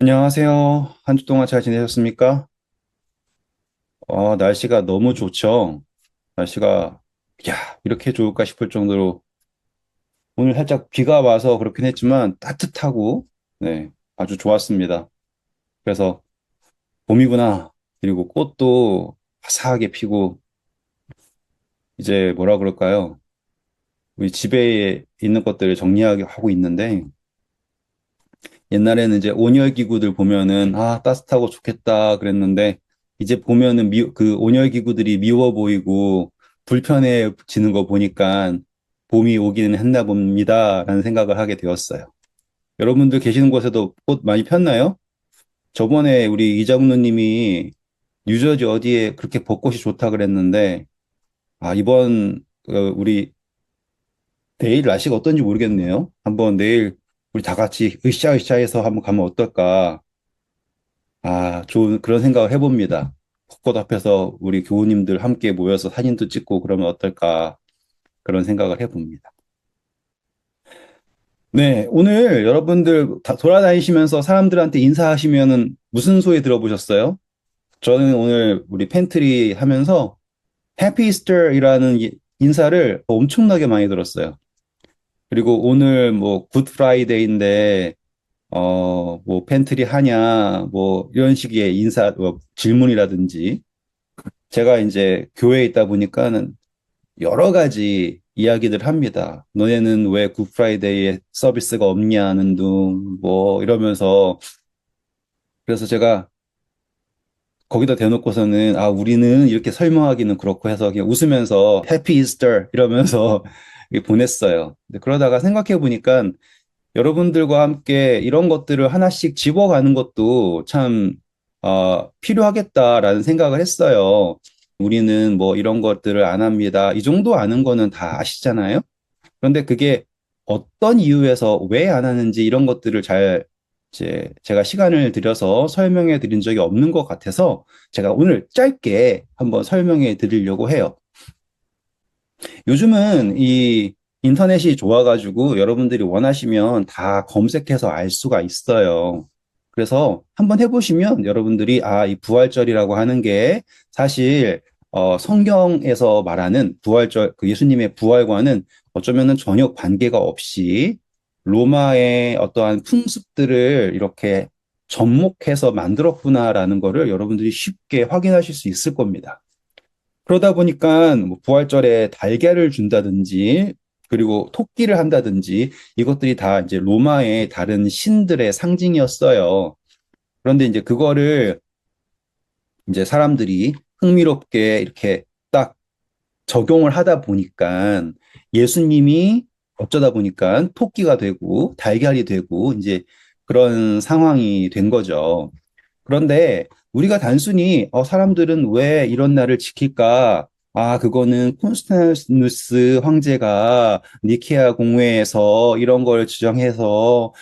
안녕하세요. 한 주 동안 잘 지내셨습니까? 날씨가 너무 좋죠? 날씨가, 이렇게 좋을까 싶을 정도로 오늘 살짝 비가 와서 그렇긴 했지만 따뜻하고, 네, 아주 좋았습니다. 그래서 봄이구나. 그리고 꽃도 화사하게 피고, 이제 뭐라 그럴까요? 우리 집에 있는 것들을 정리하게 하고 있는데, 옛날에는 이제 온열기구들 보면은, 따뜻하고 좋겠다 그랬는데, 이제 보면은 그 온열기구들이 미워 보이고, 불편해지는 거 보니까, 봄이 오기는 했나 봅니다. 라는 생각을 하게 되었어요. 여러분들 계시는 곳에도 꽃 많이 폈나요? 저번에 우리 이장로 님이 뉴저지 어디에 그렇게 벚꽃이 좋다 그랬는데, 이번, 우리 내일 날씨가 어떤지 모르겠네요. 한번 내일 우리 다 같이 으쌰으쌰해서 한번 가면 어떨까? 좋은 그런 생각을 해봅니다. 벚꽃 앞에서 우리 교우님들 함께 모여서 사진도 찍고 그러면 어떨까 그런 생각을 해봅니다. 네, 오늘 여러분들 다 돌아다니시면서 사람들한테 인사하시면은 무슨 소리 들어보셨어요? 저는 오늘 우리 팬트리 하면서 해피 이스터이라는 인사를 엄청나게 많이 들었어요. 그리고 오늘 뭐 굿 프라이데이인데 뭐 팬트리 하냐 뭐 이런 식의 질문이라든지 제가 이제 교회에 있다 보니까는 여러 가지 이야기들 합니다. 너네는 왜 굿프라이데이에 서비스가 없냐는 둥, 뭐 이러면서 그래서 제가 거기다 대놓고서는 우리는 이렇게 설명하기는 그렇고 해서 그냥 웃으면서 해피 이스터 이러면서 보냈어요. 근데 그러다가 생각해 보니까 여러분들과 함께 이런 것들을 하나씩 집어가는 것도 참, 필요하겠다라는 생각을 했어요. 우리는 뭐 이런 것들을 안 합니다. 이 정도 아는 거는 다 아시잖아요? 그런데 그게 어떤 이유에서 왜 안 하는지 이런 것들을 제가 시간을 들여서 설명해 드린 적이 없는 것 같아서 제가 오늘 짧게 한번 설명해 드리려고 해요. 요즘은 이 인터넷이 좋아가지고 여러분들이 원하시면 다 검색해서 알 수가 있어요. 그래서 한번 해보시면 여러분들이 이 부활절이라고 하는 게 사실 성경에서 말하는 부활절, 그 예수님의 부활과는 어쩌면은 전혀 관계가 없이 로마의 어떠한 풍습들을 이렇게 접목해서 만들었구나라는 거를 여러분들이 쉽게 확인하실 수 있을 겁니다. 그러다 보니까 뭐 부활절에 달걀을 준다든지 그리고 토끼를 한다든지 이것들이 다 이제 로마의 다른 신들의 상징이었어요. 그런데 이제 그거를 이제 사람들이 흥미롭게 이렇게 딱 적용을 하다 보니까 예수님이 어쩌다 보니까 토끼가 되고 달걀이 되고 이제 그런 상황이 된 거죠. 그런데 우리가 단순히 사람들은 왜 이런 날을 지킬까? 그거는 콘스탄티누스 황제가 니케아 공회에서 이런 걸 주장해서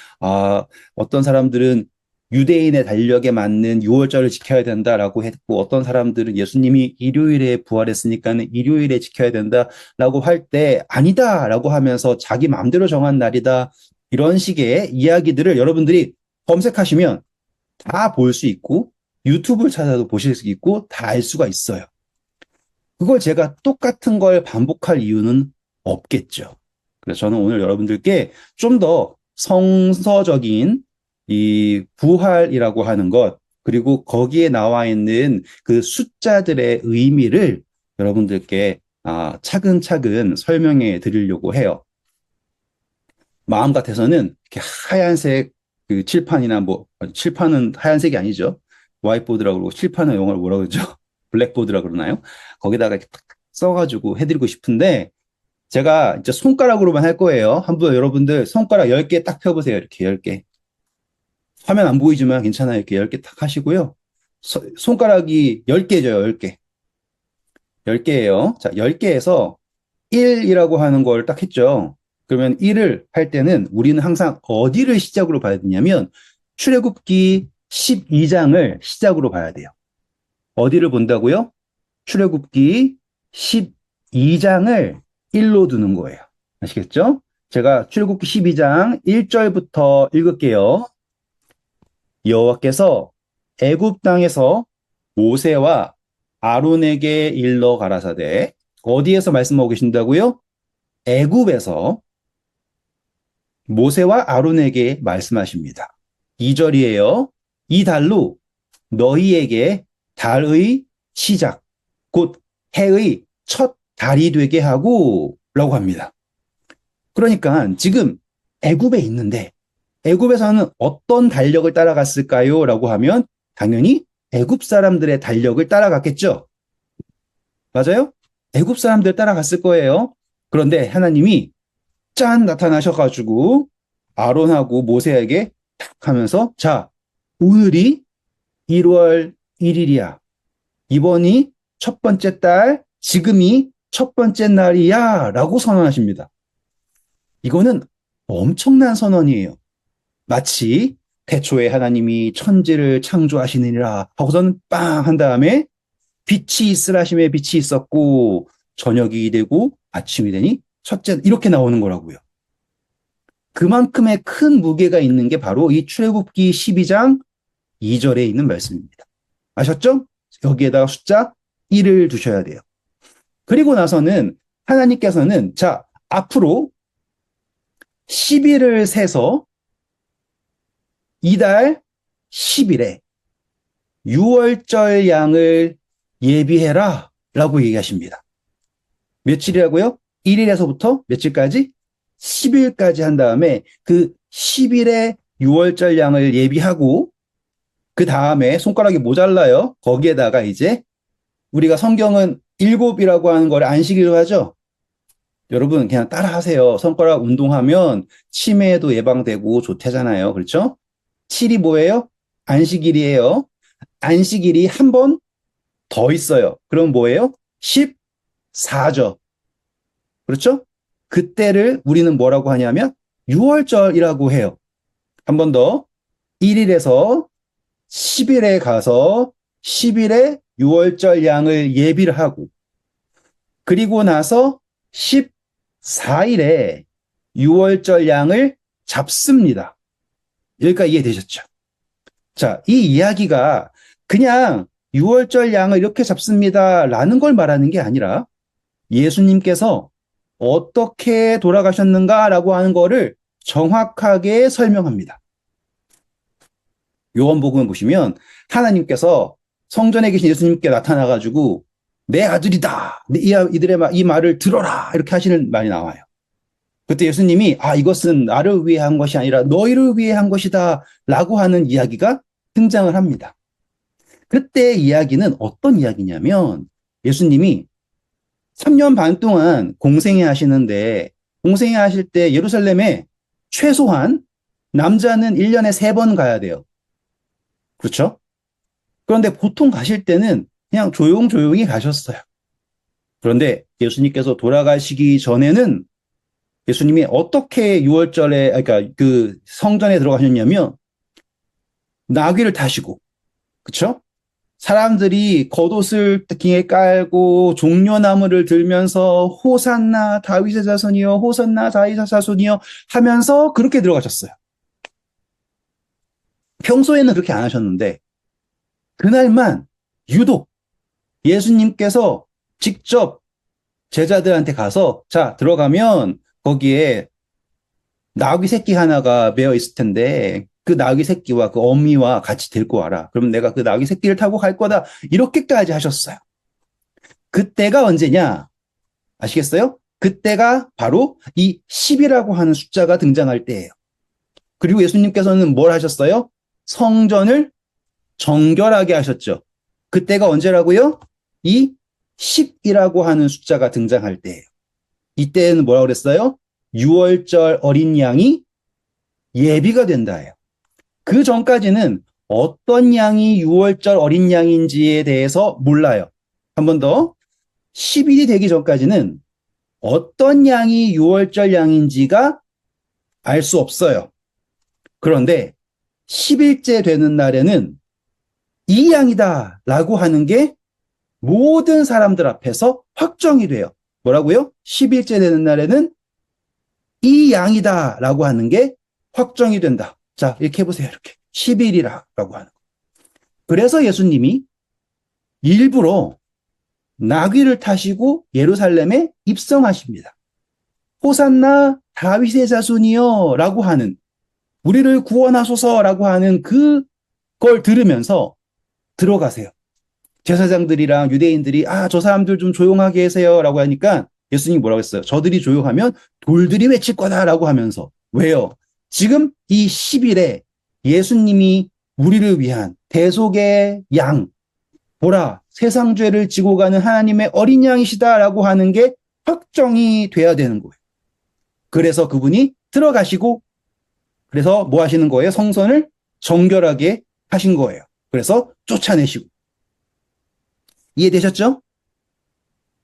어떤 사람들은 유대인의 달력에 맞는 6월절을 지켜야 된다라고 했고 어떤 사람들은 예수님이 일요일에 부활했으니까는 일요일에 지켜야 된다라고 할 때 아니다라고 하면서 자기 마음대로 정한 날이다. 이런 식의 이야기들을 여러분들이 검색하시면 다 볼 수 있고 유튜브를 찾아도 보실 수 있고 다 알 수가 있어요. 그걸 제가 똑같은 걸 반복할 이유는 없겠죠. 그래서 저는 오늘 여러분들께 좀 더 성서적인 이 부활이라고 하는 것, 그리고 거기에 나와 있는 그 숫자들의 의미를 여러분들께 차근차근 설명해 드리려고 해요. 마음 같아서는 이렇게 하얀색 그 칠판이나 뭐 칠판은 하얀색이 아니죠. 화이트보드라고 그러고 칠판은 영어로 뭐라 그러죠? 블랙보드라 그러나요? 거기다가 이렇게 탁 써가지고 해드리고 싶은데 제가 이제 손가락으로만 할 거예요. 한번 여러분들 손가락 10개 딱 펴보세요. 이렇게 10개. 화면 안 보이지만 괜찮아요. 이렇게 10개 딱 하시고요. 손가락이 10개죠. 10개. 10개예요. 자, 10개에서 1이라고 하는 걸 딱 했죠. 그러면 1을 할 때는 우리는 항상 어디를 시작으로 봐야 되냐면 출애굽기 12장을 시작으로 봐야 돼요. 어디를 본다고요? 출애굽기 12장을 1로 두는 거예요. 아시겠죠? 제가 출애굽기 12장 1절부터 읽을게요. 여호와께서 애굽 땅에서 모세와 아론에게 일러 가라사대. 어디에서 말씀하고 계신다고요? 애굽에서 모세와 아론에게 말씀하십니다. 2절이에요. 이 달로 너희에게 달의 시작, 곧 해의 첫 달이 되게 하고 라고 합니다. 그러니까 지금 애굽에 있는데 애굽에서는 어떤 달력을 따라갔을까요? 라고 하면 당연히 애굽 사람들의 달력을 따라갔겠죠. 맞아요? 애굽 사람들 따라갔을 거예요. 그런데 하나님이 짠 나타나셔가지고 아론하고 모세에게 탁 하면서 자, 오늘이 1월 1일이야. 이번이 첫 번째 달, 지금이 첫 번째 날이야. 라고 선언하십니다. 이거는 엄청난 선언이에요. 마치 태초에 하나님이 천지를 창조하시느니라 하고선 빵 한 다음에 빛이 있으라 하심에 빛이 있었고 저녁이 되고 아침이 되니 첫째 이렇게 나오는 거라고요. 그만큼의 큰 무게가 있는 게 바로 이 출애굽기 12장 2절에 있는 말씀입니다. 아셨죠? 여기에다가 숫자 1을 두셔야 돼요. 그리고 나서는 하나님께서는 자, 앞으로 10일을 세서 이달 10일에 6월절 양을 예비해라 라고 얘기하십니다. 며칠이라고요? 1일에서부터 며칠까지? 10일까지 한 다음에 그 10일에 6월절 양을 예비하고 그 다음에 손가락이 모자라요. 거기에다가 이제 우리가 성경은 7이라고 하는 걸 안식일로 하죠. 여러분 그냥 따라하세요. 손가락 운동하면 치매에도 예방되고 좋대잖아요. 그렇죠? 7이 뭐예요? 안식일이에요. 안식일이 한 번 더 있어요. 그럼 뭐예요? 14죠. 그렇죠? 그때를 우리는 뭐라고 하냐면 6월절이라고 해요. 한 번 더 1일에서 10일에 가서 10일에 6월절 양을 예비를 하고 그리고 나서 14일에 6월절 양을 잡습니다. 여기까지 이해되셨죠? 자, 이 이야기가 그냥 6월절 양을 이렇게 잡습니다 라는 걸 말하는 게 아니라 예수님께서 어떻게 돌아가셨는가라고 하는 거를 정확하게 설명합니다. 요한복음 보시면 하나님께서 성전에 계신 예수님께 나타나가지고 내 아들이다. 이들의 이 말을 들어라. 이렇게 하시는 말이 나와요. 그때 예수님이 이것은 나를 위해 한 것이 아니라 너희를 위해 한 것이다. 라고 하는 이야기가 등장을 합니다. 그때 이야기는 어떤 이야기냐면 예수님이 3년 반 동안 공생애 하시는데 공생애 하실 때 예루살렘에 최소한 남자는 1년에 3번 가야 돼요. 그렇죠? 그런데 보통 가실 때는 그냥 조용조용히 가셨어요. 그런데 예수님께서 돌아가시기 전에는 예수님이 어떻게 6월절에 그러니까 그 성전에 들어가셨냐면 나귀를 타시고 그렇죠? 사람들이 겉옷을 등에 깔고 종려나무를 들면서 호산나 다윗의 자손이여 호산나 다윗의 자손이여 하면서 그렇게 들어가셨어요. 평소에는 그렇게 안 하셨는데 그날만 유독 예수님께서 직접 제자들한테 가서 자 들어가면 거기에 나귀 새끼 하나가 매어 있을 텐데 그 나귀 새끼와 그 어미와 같이 데리고 와라. 그러면 내가 그 나귀 새끼를 타고 갈 거다. 이렇게까지 하셨어요. 그때가 언제냐? 아시겠어요? 그때가 바로 이 10이라고 하는 숫자가 등장할 때예요. 그리고 예수님께서는 뭘 하셨어요? 성전을 정결하게 하셨죠. 그때가 언제라고요? 이 10이라고 하는 숫자가 등장할 때예요. 이때는 뭐라고 그랬어요? 6월절 어린 양이 예비가 된다예요. 그 전까지는 어떤 양이 6월절 어린 양인지에 대해서 몰라요. 한 번 더. 10일이 되기 전까지는 어떤 양이 6월절 양인지가 알 수 없어요. 그런데 10일째 되는 날에는 이 양이다 라고 하는 게 모든 사람들 앞에서 확정이 돼요. 뭐라고요? 10일째 되는 날에는 이 양이다 라고 하는 게 확정이 된다. 자, 이렇게 해보세요. 이렇게. 10일이라고 하는 거예요. 그래서 예수님이 일부러 나귀를 타시고 예루살렘에 입성하십니다. 호산나 다윗의 자손이여 라고 하는, 우리를 구원하소서라고 하는 그걸 들으면서 들어가세요. 제사장들이랑 유대인들이 저 사람들 좀 조용하게 해세요 라고 하니까 예수님이 뭐라고 했어요? 저들이 조용하면 돌들이 외칠 거다라고 하면서. 왜요? 지금 이 10일에 예수님이 우리를 위한 대속의 양, 보라 세상 죄를 지고 가는 하나님의 어린 양이시다라고 하는 게 확정이 돼야 되는 거예요. 그래서 그분이 들어가시고, 그래서 뭐 하시는 거예요? 성전을 정결하게 하신 거예요. 그래서 쫓아내시고. 이해되셨죠?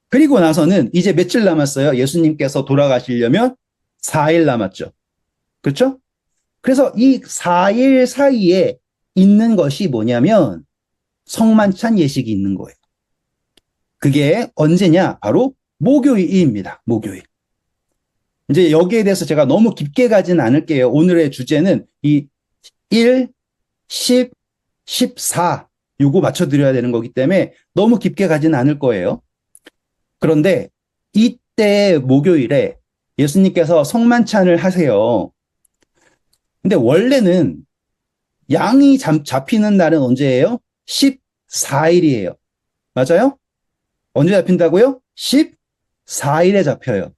그리고 나서는 이제 며칠 남았어요? 예수님께서 돌아가시려면 4일 남았죠. 그렇죠? 그래서 이 4일 사이에 있는 것이 뭐냐면 성만찬 예식이 있는 거예요. 그게 언제냐? 바로 목요일입니다. 목요일. 이제 여기에 대해서 제가 너무 깊게 가지는 않을게요. 오늘의 주제는 이 1, 10, 14 요거 맞춰드려야 되는 거기 때문에 너무 깊게 가지는 않을 거예요. 그런데 이때 목요일에 예수님께서 성만찬을 하세요. 근데 원래는 양이 잡히는 날은 언제예요? 14일이에요. 맞아요? 언제 잡힌다고요? 14일에 잡혀요.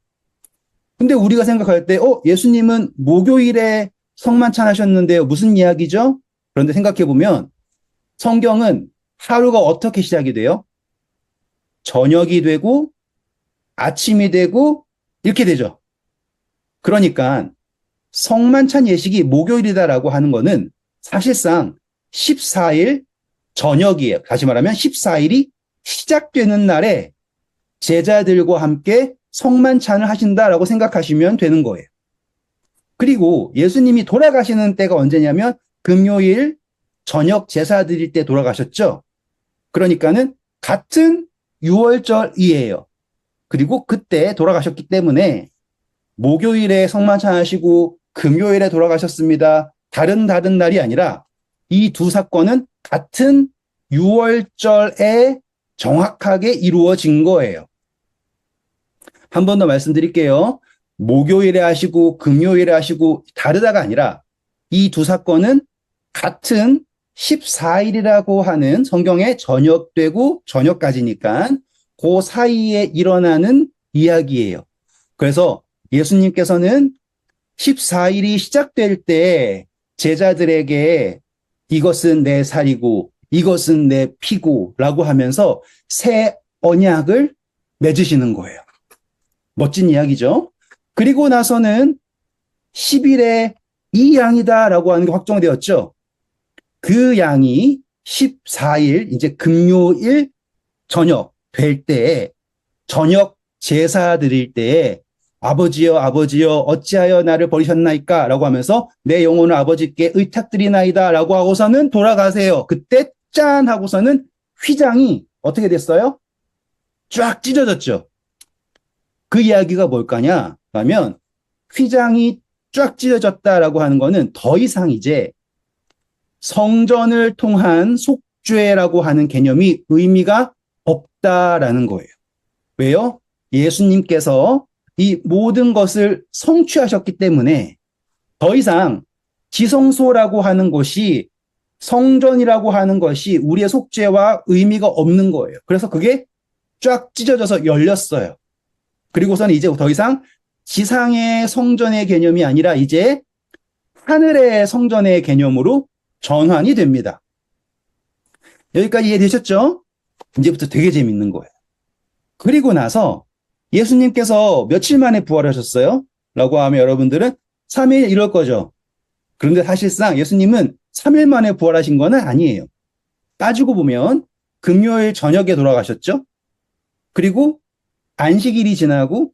근데 우리가 생각할 때, 예수님은 목요일에 성만찬 하셨는데요. 무슨 이야기죠? 그런데 생각해보면 성경은 하루가 어떻게 시작이 돼요? 저녁이 되고 아침이 되고 이렇게 되죠. 그러니까 성만찬 예식이 목요일이다라고 하는 거는 사실상 14일 저녁이에요. 다시 말하면 14일이 시작되는 날에 제자들과 함께 성만찬을 하신다라고 생각하시면 되는 거예요. 그리고 예수님이 돌아가시는 때가 언제냐면 금요일 저녁 제사 드릴 때 돌아가셨죠. 그러니까는 같은 6월절이에요. 그리고 그때 돌아가셨기 때문에 목요일에 성만찬 하시고 금요일에 돌아가셨습니다. 다른 날이 아니라 이 두 사건은 같은 6월절에 정확하게 이루어진 거예요. 한 번 더 말씀드릴게요. 목요일에 하시고 금요일에 하시고 다르다가 아니라 이 두 사건은 같은 14일이라고 하는 성경에 저녁되고 저녁까지니까 그 사이에 일어나는 이야기예요. 그래서 예수님께서는 14일이 시작될 때 제자들에게 이것은 내 살이고 이것은 내 피고 라고 하면서 새 언약을 맺으시는 거예요. 멋진 이야기죠. 그리고 나서는 10일에 이 양이다 라고 하는 게 확정되었죠. 그 양이 14일 이제 금요일 저녁 될 때에 저녁 제사 드릴 때에 아버지여 어찌하여 나를 버리셨나이까 라고 하면서 내 영혼을 아버지께 의탁드리나이다 라고 하고서는 돌아가세요. 그때 짠 하고서는 휘장이 어떻게 됐어요? 쫙 찢어졌죠. 그 이야기가 뭘까냐 하면 휘장이 쫙 찢어졌다라고 하는 거는 더 이상 이제 성전을 통한 속죄라고 하는 개념이 의미가 없다라는 거예요. 왜요? 예수님께서 이 모든 것을 성취하셨기 때문에 더 이상 지성소라고 하는 것이 성전이라고 하는 것이 우리의 속죄와 의미가 없는 거예요. 그래서 그게 쫙 찢어져서 열렸어요. 그리고서는 이제 더 이상 지상의 성전의 개념이 아니라 이제 하늘의 성전의 개념으로 전환이 됩니다. 여기까지 이해되셨죠? 이제부터 되게 재밌는 거예요. 그리고 나서 예수님께서 며칠 만에 부활하셨어요? 라고 하면 여러분들은 3일 이럴 거죠. 그런데 사실상 예수님은 3일 만에 부활하신 건 아니에요. 따지고 보면 금요일 저녁에 돌아가셨죠? 그리고 안식일이 지나고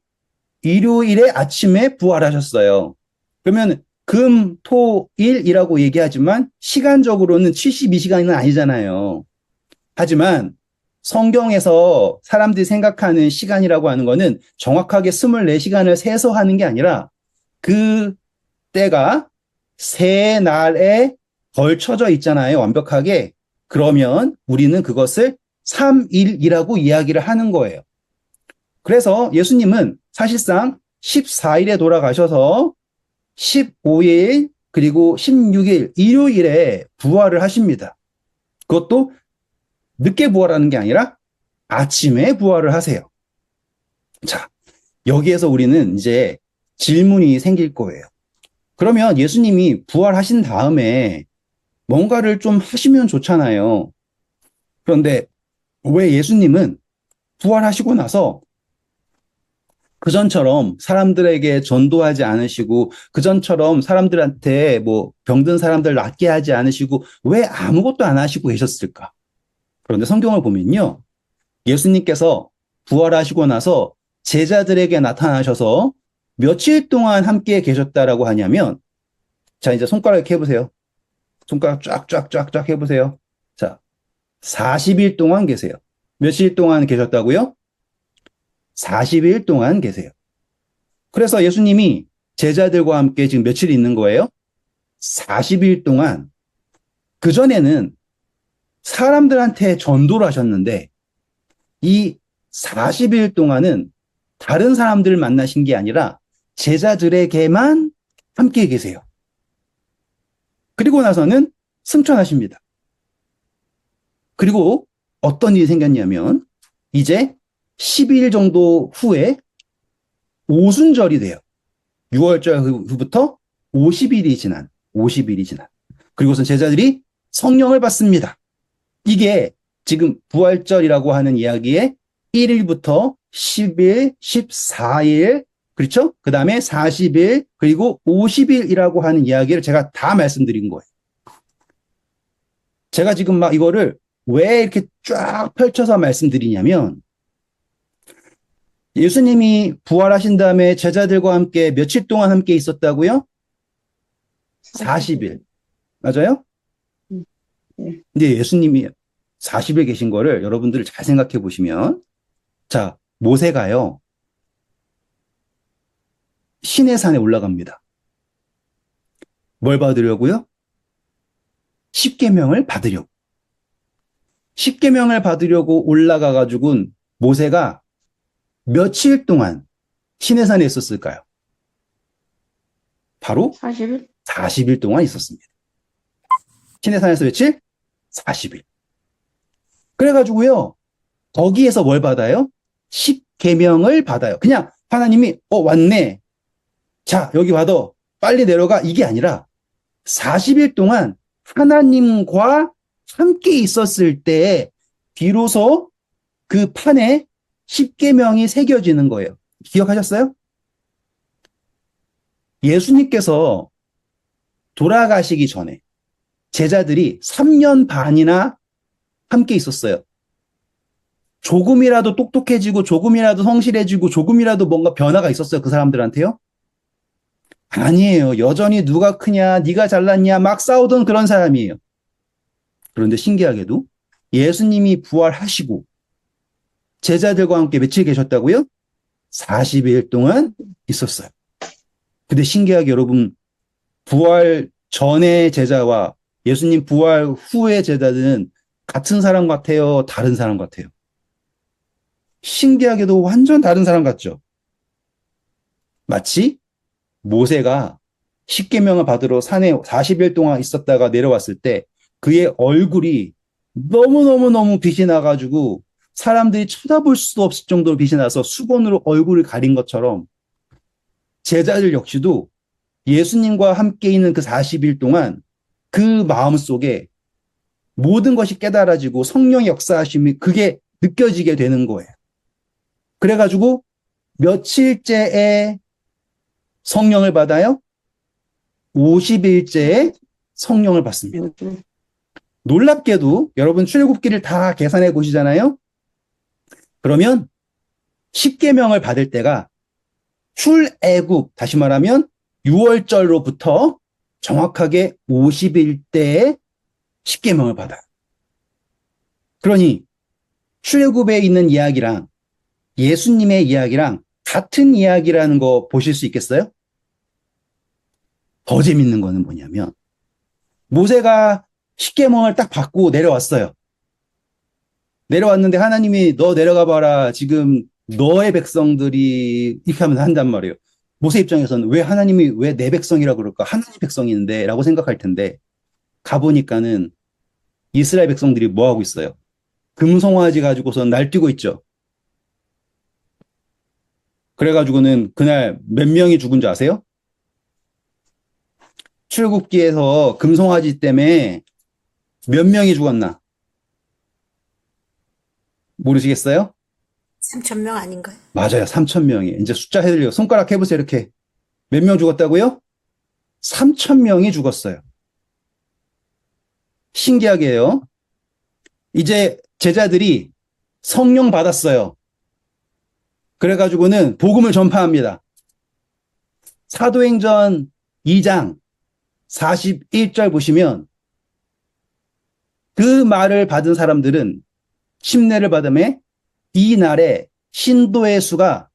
일요일에 아침에 부활하셨어요. 그러면 금, 토, 일이라고 얘기하지만 시간적으로는 72시간은 아니잖아요. 하지만 성경에서 사람들이 생각하는 시간이라고 하는 거는 정확하게 24시간을 세서 하는 게 아니라 그 때가 세 날의 걸쳐져 있잖아요. 완벽하게. 그러면 우리는 그것을 3일이라고 이야기를 하는 거예요. 그래서 예수님은 사실상 14일에 돌아가셔서 15일 그리고 16일 일요일에 부활을 하십니다. 그것도 늦게 부활하는 게 아니라 아침에 부활을 하세요. 자, 여기에서 우리는 이제 질문이 생길 거예요. 그러면 예수님이 부활하신 다음에 뭔가를 좀 하시면 좋잖아요. 그런데 왜 예수님은 부활하시고 나서 그전처럼 사람들에게 전도하지 않으시고 그전처럼 사람들한테 뭐 병든 사람들 낫게 하지 않으시고 왜 아무것도 안 하시고 계셨을까? 그런데 성경을 보면요. 예수님께서 부활하시고 나서 제자들에게 나타나셔서 며칠 동안 함께 계셨다라고 하냐면 자, 이제 손가락 이렇게 해보세요. 손가락 쫙쫙쫙쫙 해보세요. 자, 40일 동안 계세요. 며칠 동안 계셨다고요? 40일 동안 계세요. 그래서 예수님이 제자들과 함께 지금 며칠 있는 거예요? 40일 동안. 그전에는 사람들한테 전도를 하셨는데 이 40일 동안은 다른 사람들을 만나신 게 아니라 제자들에게만 함께 계세요. 그리고 나서는 승천하십니다. 그리고 어떤 일이 생겼냐면 이제 10일 정도 후에 오순절이 돼요. 6월절 후부터 50일이 지난. 그리고선 제자들이 성령을 받습니다. 이게 지금 부활절이라고 하는 이야기에 1일부터 10일, 14일, 그렇죠? 그 다음에 40일, 그리고 50일이라고 하는 이야기를 제가 다 말씀드린 거예요. 제가 지금 막 이거를 왜 이렇게 쫙 펼쳐서 말씀드리냐면 예수님이 부활하신 다음에 제자들과 함께 며칠 동안 함께 있었다고요? 40일. 맞아요? 네. 근데 예수님이 40일 계신 거를 여러분들 잘 생각해 보시면 자, 모세가요. 시내산에 올라갑니다. 뭘 받으려고요? 십계명을 받으려고. 십계명을 받으려고 올라가 가지고 모세가 며칠 동안 시내산에 있었을까요? 바로 40일? 40일 동안 있었습니다. 시내산에서 며칠? 40일. 그래가지고요, 거기에서 뭘 받아요? 십계명을 받아요. 그냥 하나님이, 왔네. 자, 여기 받아. 빨리 내려가. 이게 아니라 40일 동안 하나님과 함께 있었을 때 비로소 그 판에 십계명이 새겨지는 거예요. 기억하셨어요? 예수님께서 돌아가시기 전에 제자들이 3년 반이나 함께 있었어요. 조금이라도 똑똑해지고 조금이라도 성실해지고 조금이라도 뭔가 변화가 있었어요. 그 사람들한테요? 아니에요. 여전히 누가 크냐, 네가 잘났냐 막 싸우던 그런 사람이에요. 그런데 신기하게도 예수님이 부활하시고 제자들과 함께 며칠 계셨다고요? 40일 동안 있었어요. 근데 신기하게 여러분 부활 전의 제자와 예수님 부활 후의 제자들은 같은 사람 같아요? 다른 사람 같아요? 신기하게도 완전 다른 사람 같죠? 마치 모세가 십계명을 받으러 산에 40일 동안 있었다가 내려왔을 때 그의 얼굴이 너무너무너무 빛이 나가지고 사람들이 쳐다볼 수도 없을 정도로 빛이 나서 수건으로 얼굴을 가린 것처럼 제자들 역시도 예수님과 함께 있는 그 40일 동안 그 마음 속에 모든 것이 깨달아지고 성령의 역사하심이 그게 느껴지게 되는 거예요. 그래가지고 며칠째에 성령을 받아요? 50일째에 성령을 받습니다. 놀랍게도 여러분 출애굽기를 다 계산해 보시잖아요. 그러면 십계명을 받을 때가 출애굽 다시 말하면 6월절로부터 정확하게 50일 때에 십계명을 받아요. 그러니 출애굽에 있는 이야기랑 예수님의 이야기랑 같은 이야기라는 거 보실 수 있겠어요? 더 재밌는 거는 뭐냐면 모세가 십계명을 딱 받고 내려왔어요. 내려왔는데 하나님이 너 내려가 봐라. 지금 너의 백성들이 이렇게 하면 한단 말이에요. 모세 입장에서는 왜 하나님이 왜 내 백성이라 그럴까? 하나님 백성인데 라고 생각할 텐데 가보니까는 이스라엘 백성들이 뭐 하고 있어요? 금송아지 가지고서 날뛰고 있죠. 그래가지고는 그날 몇 명이 죽은 줄 아세요? 출애굽기에서 금송아지 때문에 몇 명이 죽었나? 모르시겠어요? 3,000명 아닌가요? 맞아요. 3천 명이. 이제 숫자 해드려요. 손가락 해보세요. 이렇게. 몇 명 죽었다고요? 3천 명이 죽었어요. 신기하게 해요. 이제 제자들이 성령 받았어요. 그래가지고는 복음을 전파합니다. 사도행전 2장 41절 보시면 그 말을 받은 사람들은 침례를 받음에 이 날에 신도의 수가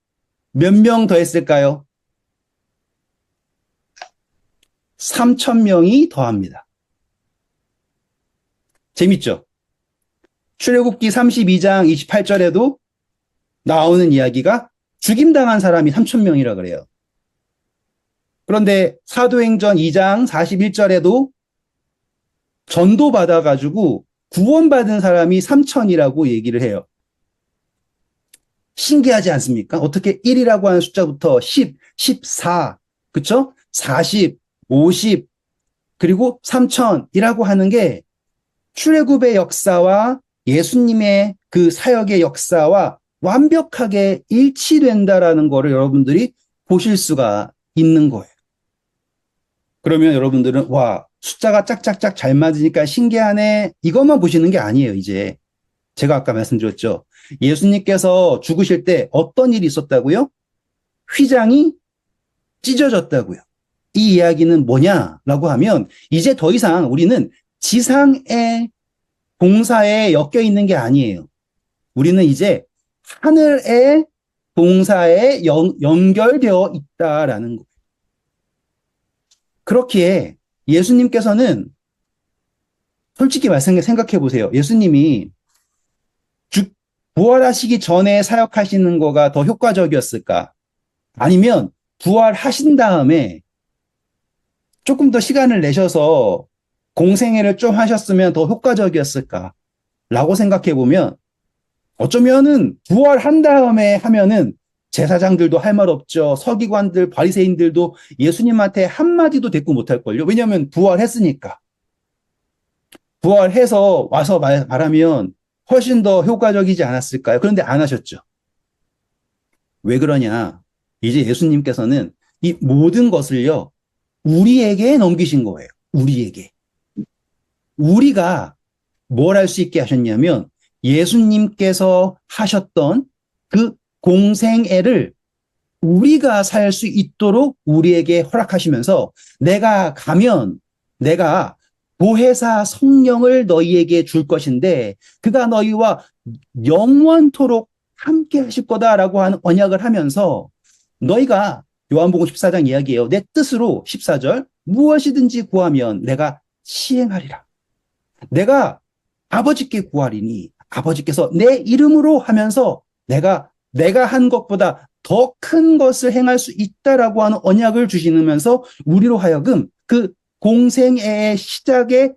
몇 명 더했을까요? 3천 명이 더합니다. 재밌죠? 출애굽기 32장 28절에도 나오는 이야기가 죽임당한 사람이 3천 명이라 그래요. 그런데 사도행전 2장 41절에도 전도받아가지고 구원받은 사람이 3천이라고 얘기를 해요. 신기하지 않습니까? 어떻게 1이라고 하는 숫자부터 10, 14, 그쵸? 40, 50, 그리고 3천이라고 하는 게 출애굽의 역사와 예수님의 그 사역의 역사와 완벽하게 일치된다라는 거를 여러분들이 보실 수가 있는 거예요. 그러면 여러분들은 와, 숫자가 짝짝짝 잘 맞으니까 신기하네. 이것만 보시는 게 아니에요, 이제. 제가 아까 말씀드렸죠. 예수님께서 죽으실 때 어떤 일이 있었다고요? 휘장이 찢어졌다고요. 이 이야기는 뭐냐라고 하면 이제 더 이상 우리는 지상의 봉사에 엮여 있는 게 아니에요. 우리는 이제 하늘의 봉사에 연결되어 있다라는 거예요. 그렇기에 예수님께서는 솔직히 말씀 생각해 보세요. 예수님이 부활하시기 전에 사역하시는 거가 더 효과적이었을까? 아니면 부활하신 다음에 조금 더 시간을 내셔서 공생애를 좀 하셨으면 더 효과적이었을까? 라고 생각해 보면 어쩌면은 부활한 다음에 하면은 제사장들도 할 말 없죠. 서기관들, 바리새인들도 예수님한테 한마디도 대꾸 못할걸요. 왜냐하면 부활했으니까. 부활해서 와서 말하면 훨씬 더 효과적이지 않았을까요? 그런데 안 하셨죠. 왜 그러냐? 이제 예수님께서는 이 모든 것을요, 우리에게 넘기신 거예요. 우리에게. 우리가 뭘 할 수 있게 하셨냐면 예수님께서 하셨던 그 공생애를 우리가 살 수 있도록 우리에게 허락하시면서 내가 가면 내가 보혜사 성령을 너희에게 줄 것인데 그가 너희와 영원토록 함께 하실 거다라고 하는 언약을 하면서 너희가 요한복음 14장 이야기예요. 내 뜻으로 14절 무엇이든지 구하면 내가 시행하리라. 내가 아버지께 구하리니 아버지께서 내 이름으로 하면서 내가 한 것보다 더 큰 것을 행할 수 있다라고 하는 언약을 주시면서 우리로 하여금 그 공생애의 시작에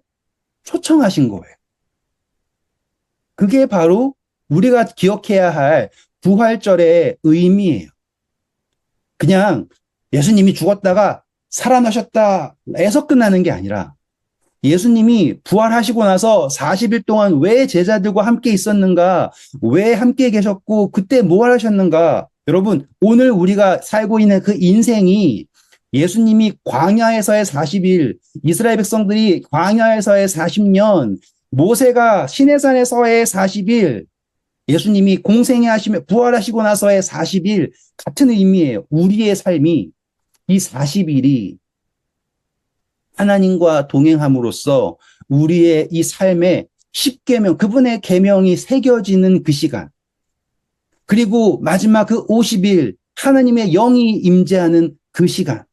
초청하신 거예요. 그게 바로 우리가 기억해야 할 부활절의 의미예요. 그냥 예수님이 죽었다가 살아나셨다 해서 끝나는 게 아니라 예수님이 부활하시고 나서 40일 동안 왜 제자들과 함께 있었는가? 왜 함께 계셨고 그때 뭐 하셨는가? 여러분, 오늘 우리가 살고 있는 그 인생이 예수님이 광야에서의 40일, 이스라엘 백성들이 광야에서의 40년, 모세가 시내산에서의 40일, 예수님이 공생애 하시며 부활하시고 나서의 40일 같은 의미예요. 우리의 삶이 이 40일이 하나님과 동행함으로써 우리의 이 삶에 십계명, 그분의 계명이 새겨지는 그 시간. 그리고 마지막 그 50일 하나님의 영이 임재하는 그 시간.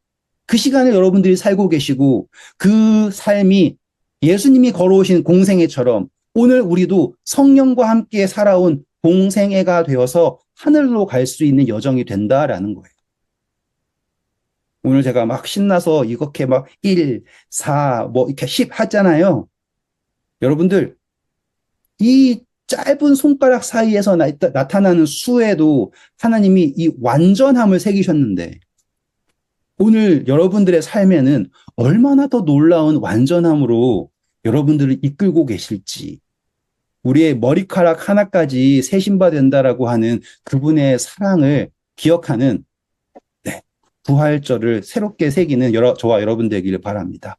그 시간을 여러분들이 살고 계시고 그 삶이 예수님이 걸어오신 공생애처럼 오늘 우리도 성령과 함께 살아온 공생애가 되어서 하늘로 갈 수 있는 여정이 된다라는 거예요. 오늘 제가 막 신나서 이렇게 막 1, 4, 뭐 이렇게 10 하잖아요. 여러분들, 이 짧은 손가락 사이에서 나타나는 수에도 하나님이 이 완전함을 새기셨는데 오늘 여러분들의 삶에는 얼마나 더 놀라운 완전함으로 여러분들을 이끌고 계실지, 우리의 머리카락 하나까지 세신바 된다라고 하는 그분의 사랑을 기억하는, 네, 부활절을 새롭게 새기는 저와 여러분 되기를 바랍니다.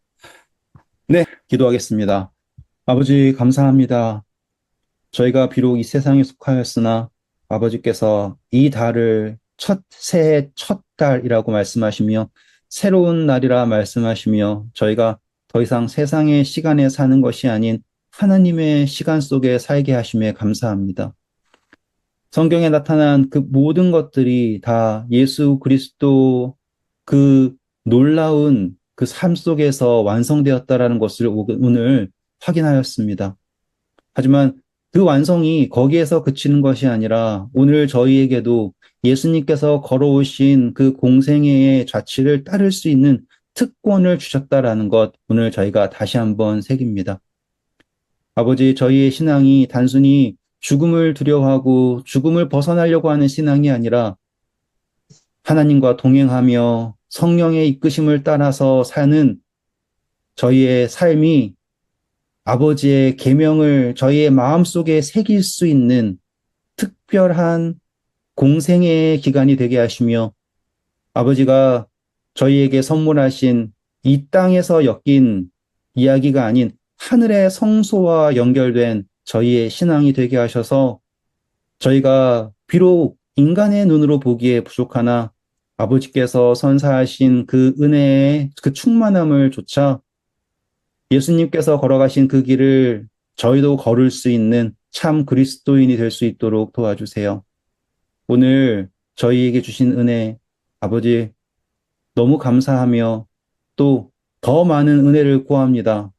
네, 기도하겠습니다. 아버지 감사합니다. 저희가 비록 이 세상에 속하였으나 아버지께서 이 달을 새해 첫 달이라고 말씀하시며 새로운 날이라 말씀하시며 저희가 더 이상 세상의 시간에 사는 것이 아닌 하나님의 시간 속에 살게 하심에 감사합니다. 성경에 나타난 그 모든 것들이 다 예수 그리스도 그 놀라운 그 삶 속에서 완성되었다라는 것을 오늘 확인하였습니다. 하지만 그 완성이 거기에서 그치는 것이 아니라 오늘 저희에게도 예수님께서 걸어오신 그 공생애의 자취를 따를 수 있는 특권을 주셨다라는 것 오늘 저희가 다시 한번 새깁니다. 아버지, 저희의 신앙이 단순히 죽음을 두려워하고 죽음을 벗어나려고 하는 신앙이 아니라 하나님과 동행하며 성령의 이끄심을 따라서 사는 저희의 삶이 아버지의 계명을 저희의 마음속에 새길 수 있는 특별한 공생애의 기간이 되게 하시며 아버지가 저희에게 선물하신 이 땅에서 엮인 이야기가 아닌 하늘의 성소와 연결된 저희의 신앙이 되게 하셔서 저희가 비록 인간의 눈으로 보기에 부족하나 아버지께서 선사하신 그 은혜의 그 충만함을 조차 예수님께서 걸어가신 그 길을 저희도 걸을 수 있는 참 그리스도인이 될 수 있도록 도와주세요. 오늘 저희에게 주신 은혜, 아버지 너무 감사하며 또 더 많은 은혜를 구합니다.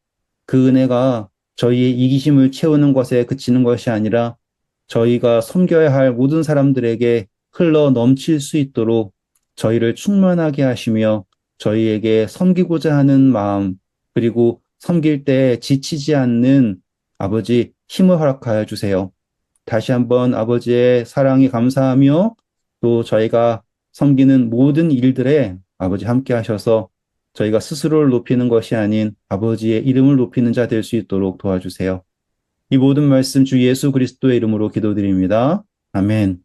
그 은혜가 저희의 이기심을 채우는 것에 그치는 것이 아니라 저희가 섬겨야 할 모든 사람들에게 흘러 넘칠 수 있도록 저희를 충만하게 하시며 저희에게 섬기고자 하는 마음 그리고 섬길 때 지치지 않는 아버지 힘을 허락하여 주세요. 다시 한번 아버지의 사랑이 감사하며 또 저희가 섬기는 모든 일들에 아버지 함께 하셔서 저희가 스스로를 높이는 것이 아닌 아버지의 이름을 높이는 자 될 수 있도록 도와주세요. 이 모든 말씀 주 예수 그리스도의 이름으로 기도드립니다. 아멘.